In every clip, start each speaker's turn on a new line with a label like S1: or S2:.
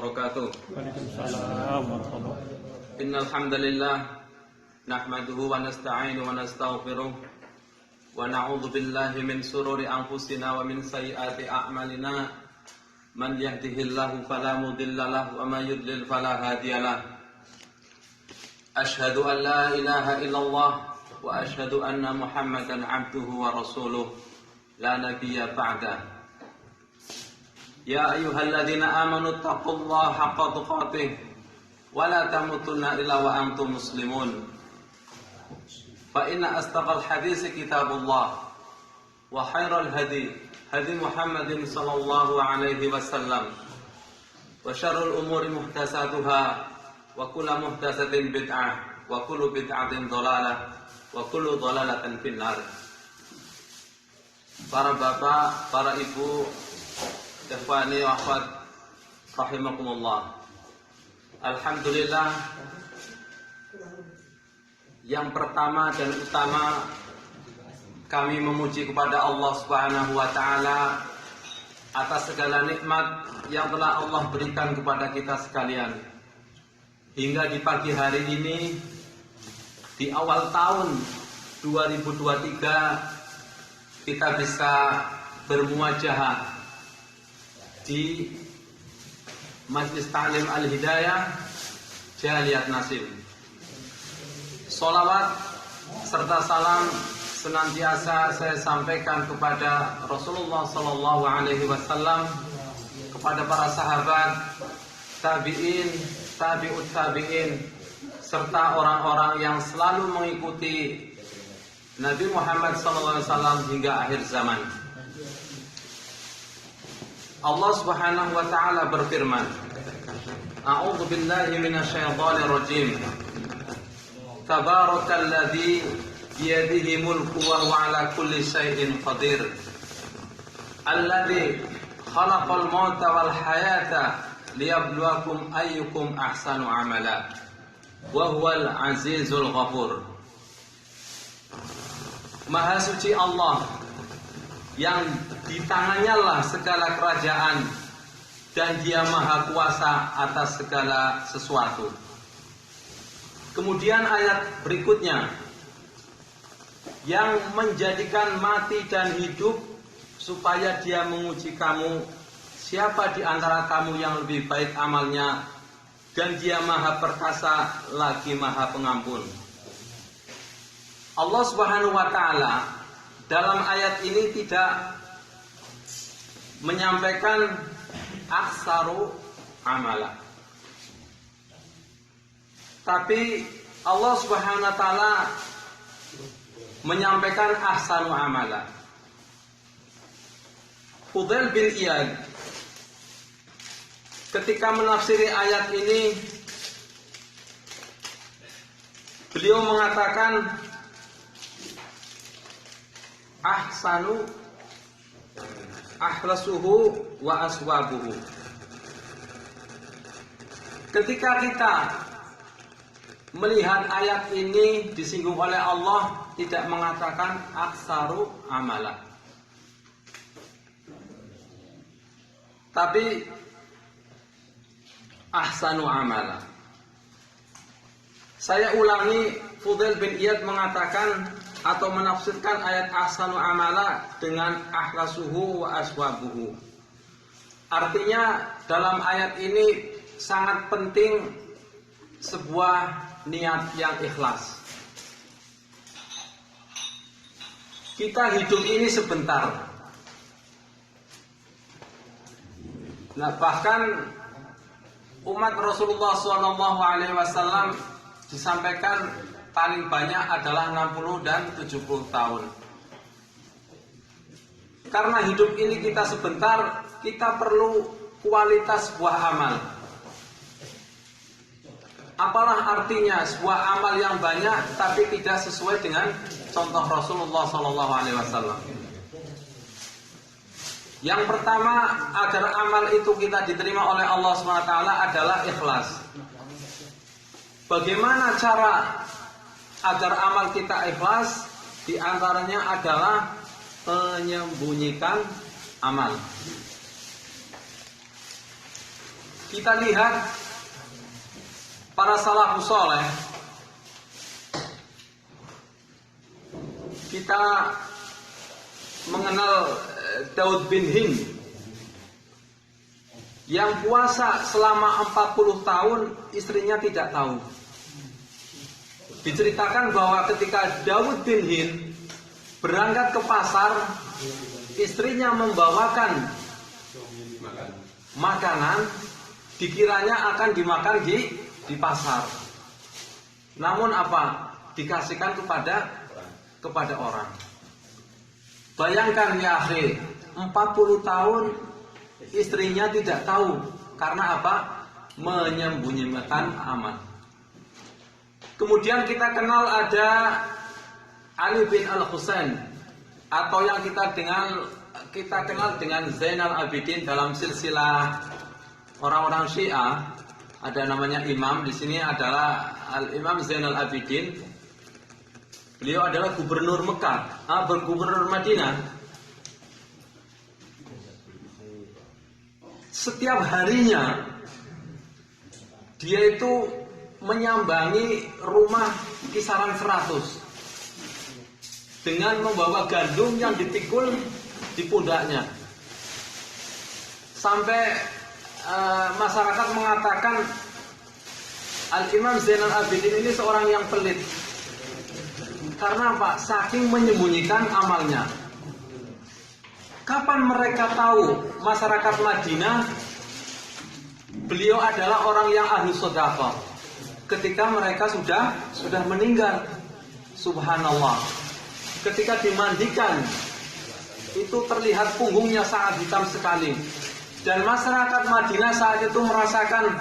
S1: wabarakatuh.
S2: Waalaikumsalam warahmatullahi wabarakatuh.
S1: Innal hamdalillah nahmaduhu wa nasta'inu wa nastaghfiruh wa na'udzu billahi min shururi anfusina wa min sayyiati a'malina. Man yahdihillahu fala mudilla lahu wa may yudlil fala hadiyalah. Asyhadu an la ilaha illallah wa asyhadu anna Muhammadan 'abduhu wa rasuluh la nabiyya ba'da. Ya ayyuhalladzina amanu taqullaha haqqa tuqatih wa la tamutunna illa wa antum muslimun. Fa inna astaqal hadits kitabullah wa khairal hadi Muhammadin sallallahu alaihi wasallam wa syarrul umuri muhdatsatuha wa kullu muhdatsatin bid'ah wa kullu bid'atin dhalalah wa kullu dhalalatin finnar. Para bapak, para ibu, ikhwani wa akhwat rahimakumullah. Alhamdulillah, yang pertama dan utama kami memuji kepada Allah Subhanahu wa taala atas segala nikmat yang telah Allah berikan kepada kita sekalian. Hingga di pagi hari ini, di awal tahun 2023, kita bisa bermuajahah di Majlis Ta'lim Al-Hidayah Jaliyat Nasim. Sholawat serta salam senantiasa saya sampaikan kepada Rasulullah Sallallahu Alaihi Wasallam, kepada para sahabat, tabi'in, tabi'ut tabi'in, serta orang-orang yang selalu mengikuti Nabi Muhammad Sallallahu Alaihi Wasallam hingga akhir zaman. Allah Subhanahu wa taala berfirman, A'udzu billahi minasyaitonir rajim. Tabarakalladzi biyadihi mulku wa huwa 'ala kulli syai'in qadir. Alladzi khalaqal mauta wal hayata liyabluwakum ayyukum ahsanu amala. Wa huwal 'azizul ghafur. Maha suci Allah yang di tangannya lah segala kerajaan dan Dia maha kuasa atas segala sesuatu. Kemudian ayat berikutnya, yang menjadikan mati dan hidup supaya Dia menguji kamu, siapa di antara kamu yang lebih baik amalnya, dan Dia maha perkasa lagi maha pengampun. Allah Subhanahu wa taala dalam ayat ini tidak menyampaikan aksaru amala, tapi Allah Subhanahu wa taala menyampaikan ahsanu amala. Fudail bin Iyad ketika menafsiri ayat ini, beliau mengatakan ahsanu akhlasuhu wa aswabuhu. Ketika kita melihat ayat ini disinggung oleh Allah, tidak mengatakan aksaru amala, tapi ahsanu amala. Saya ulangi, Fudail bin Iyad mengatakan atau menafsirkan ayat ahsanu amala dengan akhlasuhu wa aswabuhu. Artinya dalam ayat ini sangat penting sebuah niat yang ikhlas. Kita hidup ini sebentar. Nah, bahkan umat Rasulullah SAW disampaikan paling banyak adalah 60 dan 70 tahun. Karena hidup ini kita sebentar, kita perlu kualitas sebuah amal. Apalah artinya sebuah amal yang banyak tapi tidak sesuai dengan contoh Rasulullah SAW. Yang pertama, agar amal itu kita diterima oleh Allah SWT adalah ikhlas. Bagaimana cara agar amal kita ikhlas? Di antaranya adalah menyembunyikan amal. kita lihat para salafus saleh, kita mengenal Daud bin Hind yang puasa selama 40 tahun, istrinya tidak tahu. Diceritakan bahwa ketika Daud bin Hind berangkat ke pasar, istrinya membawakan makanan, dikiranya akan dimakan di pasar. Namun apa? Dikasihkan kepada orang. Bayangkan ya akhi, 40 tahun istrinya tidak tahu. Karena apa? Menyembunyikan amal. Kemudian kita kenal ada Ali bin Al-Husain, atau yang kita kenal dengan Zainal Abidin dalam silsilah orang-orang Syiah. Ada namanya imam, di sini adalah Al-Imam Zainal Abidin. Beliau adalah gubernur Mekah, gubernur Madinah. Setiap harinya dia itu menyambangi rumah kisaran 100 dengan membawa gandum yang dipikul di pundaknya. Sampai masyarakat mengatakan Al-Imam Zainal Abidin ini seorang yang pelit. Karena apa? Saking menyembunyikan amalnya. Kapan mereka tahu masyarakat Madinah beliau adalah orang yang ahli sedekah? Ketika mereka sudah meninggal. Subhanallah. Ketika dimandikan, itu terlihat punggungnya sangat hitam sekali. Dan masyarakat Madinah saat itu merasakan,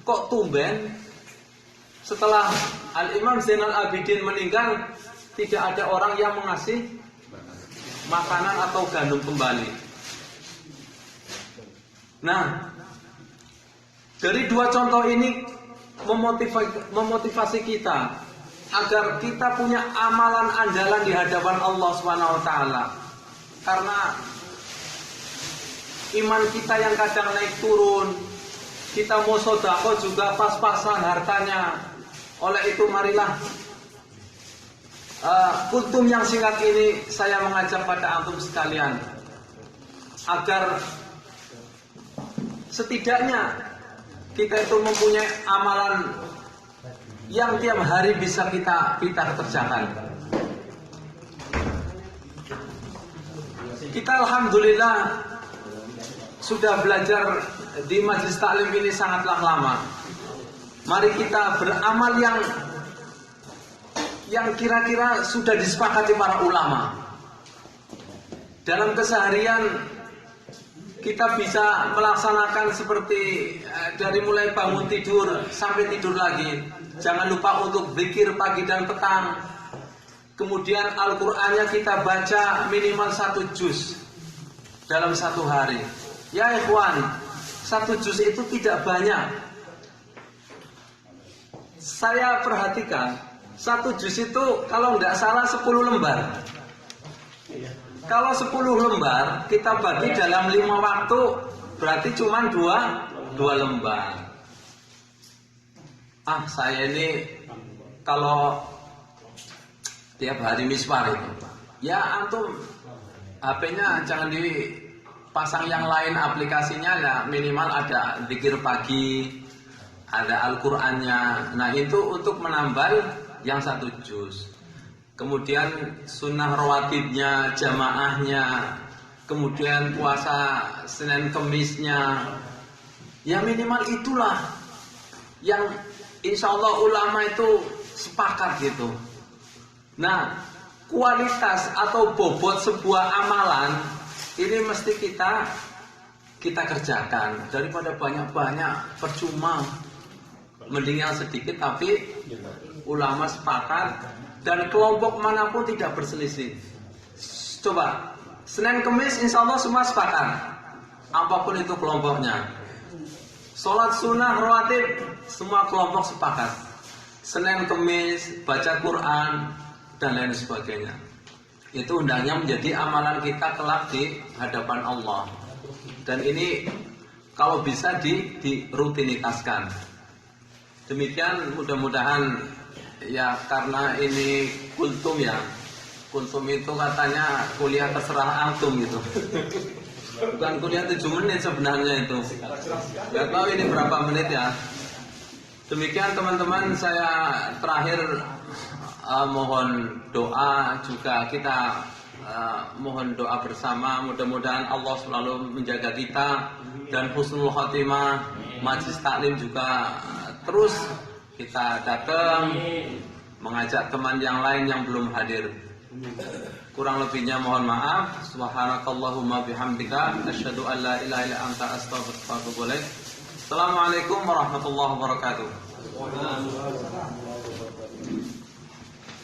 S1: kok tumben setelah Al-Imam Zainal Abidin meninggal, tidak ada orang yang mengasih makanan atau gandum kembali. Nah, dari dua contoh ini memotivasi kita agar kita punya amalan andalan di hadapan Allah SWT. Karena iman kita yang kadang naik turun, kita mau sedekah juga pas-pasan hartanya. Oleh itu marilah kultum yang singkat ini saya mengajak pada antum sekalian agar setidaknya kita itu mempunyai amalan yang tiap hari bisa kita kerjakan. Kita alhamdulillah sudah belajar di majelis taklim ini sangatlah lama. Mari kita beramal yang kira-kira sudah disepakati para ulama. Dalam keseharian kita bisa melaksanakan seperti dari mulai bangun tidur sampai tidur lagi. Jangan lupa untuk zikir pagi dan petang. Kemudian Al-Qur'annya kita baca minimal 1 juz dalam 1 hari. Ya ikhwan, 1 juz itu tidak banyak. Saya perhatikan 1 juz itu kalau nggak salah 10 lembar. Kalau 10 lembar kita bagi dalam 5 waktu, berarti cuma 2 lembar. Saya ini kalau tiap hari misbar itu, ya antum HP-nya jangan dipasang yang lain aplikasinya, ya minimal ada zikir pagi, ada Al-Qur'annya. Nah itu untuk menambal yang 1 juz. Kemudian sunnah rawatibnya, jamaahnya, kemudian puasa Senin Kemisnya, ya minimal itulah yang insya Allah ulama itu sepakat gitu. Nah, kualitas atau bobot sebuah amalan ini mesti kita kerjakan daripada banyak-banyak percuma. Mending yang sedikit tapi ulama sepakat dan kelompok manapun tidak berselisih. Coba Senin Kemis insya Allah semua sepakat, apapun itu kelompoknya. Sholat sunnah rawatib semua kelompok sepakat. Senin Kemis baca Quran dan lain sebagainya. Itu hendaknya menjadi amalan kita kelak di hadapan Allah. Dan ini kalau bisa dirutinitaskan. Demikian mudah-mudahan ya, karena ini kultum ya. Kultum itu katanya kuliah terserah antum gitu. Bukan kuliah 7 menit sebenarnya itu. Gak tahu ini berapa menit ya. Demikian teman-teman, saya terakhir mohon doa juga, kita mohon doa bersama. Mudah-mudahan Allah selalu menjaga kita dan husnul khotimah. Majlis taklim juga terus kita datang mengajak teman yang lain yang belum hadir. Kurang lebihnya mohon maaf. Subhanakallahumma bihamdika asyhadu an la ilaha illa anta astaghfiruka wa atubu ilaik. Assalamualaikum warahmatullahi wabarakatuh.